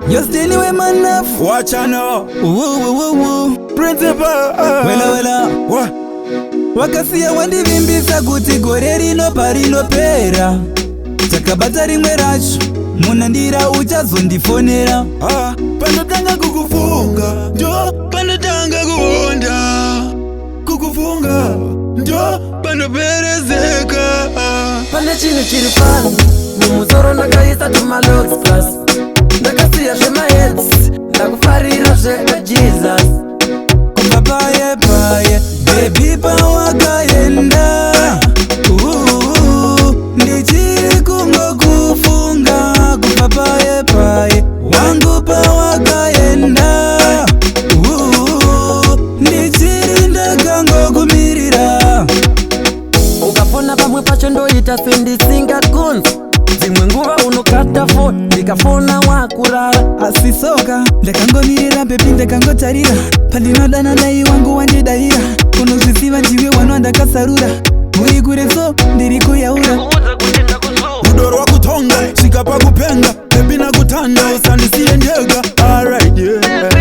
Yostini we manafu wachano principal wela Wakasia wandivimbisa kuti gore rino parinopera Chakabata rimwe racho munandira uchazondifonera Panotanga kukufunga njo panotanga kuonda Kukufunga njo panoperezeka Pane chinu chiri pano mumuzoro ndakaisa tumalooks plus Ndakasiya zvemahits ndakufarira zveka Jesus Papaye paye baby pawakaenda Ndichiri kungokufunga kupapaye paye wangu pawakaenda Ndichiri ndakangokumirira Ukafona pamwe pacho ndoita sendisingakonzi dzimwe nguva unokata phone ndikafona wakurara asisoka ndakangomirira bebi ndakangotarira pandinodana dai wangu wandidayira unozvisiva ndiwe wanwa ndakasarura uri kure so ndiri kuyaura Rudo rwakutonga svika pakupenga bebi nakutanda usandisiye ndega alright yeah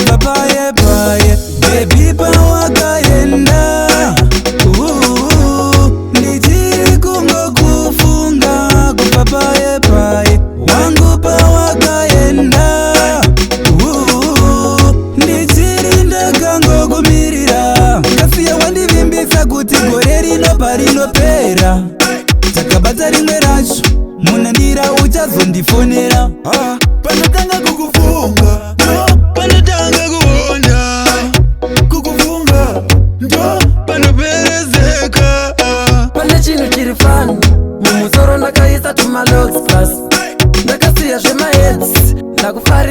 papaye paye bebi pawakaenda Ndichiri kungokufunga kupapaye paye wangu pawakaenda Ndichiri ndakangokumirira Kasiya wandivimbisa kuti gore rino parinopera Chakabata rimwe racho munandira uchazondifonera Panotanga kukufunga njo panotanga kuonda Kukufunga njo panoperezeka Pane chinu chiri fano mumuzoro ndakaisa tumalooks plus Ndakasiya zvemahits ndakufarira